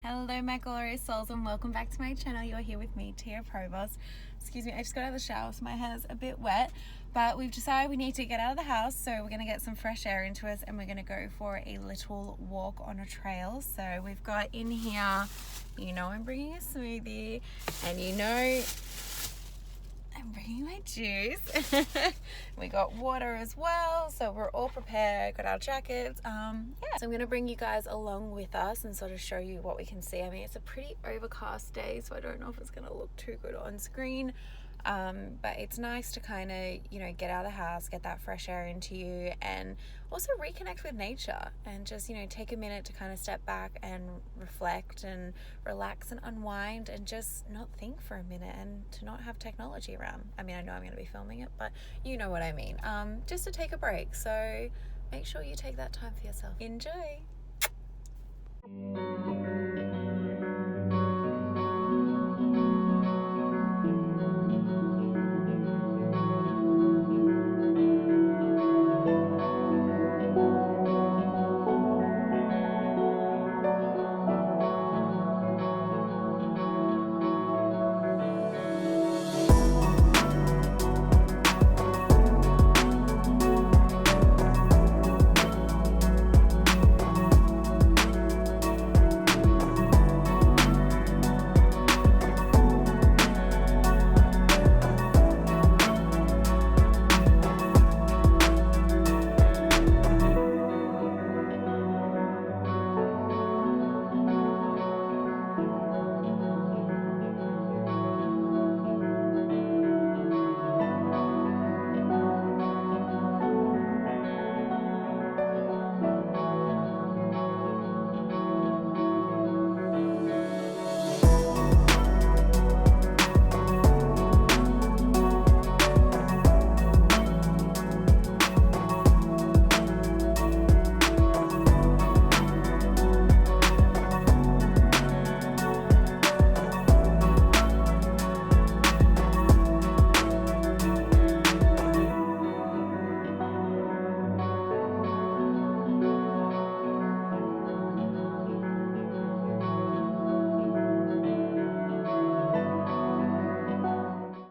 Hello my glorious souls and welcome back to my channel. You're here with me, Provost. Excuse me, I just got out of the shower so my hair's a bit wet, but we've decided we need to get out of the house, so we're going to get some fresh air into us and we're going to go for a little walk on a trail. So we've got in here, you know I'm bringing a smoothie, and you know I'm bringing my juice. We got water as well, so we're all prepared, got our jackets. Yeah, so I'm gonna bring you guys along with us and sort of show you what we can see. I mean, it's a pretty overcast day, so I don't know if it's gonna look too good on screen, but it's nice to kind of, you know, get out of the house, get that fresh air into you, and also reconnect with nature and just, you know, take a minute to kind of step back and reflect and relax and unwind and just not think for a minute and to not have technology around. I mean, I know I'm going to be filming it, but you know what I mean. Just to take a break. So make sure you take that time for yourself. Enjoy.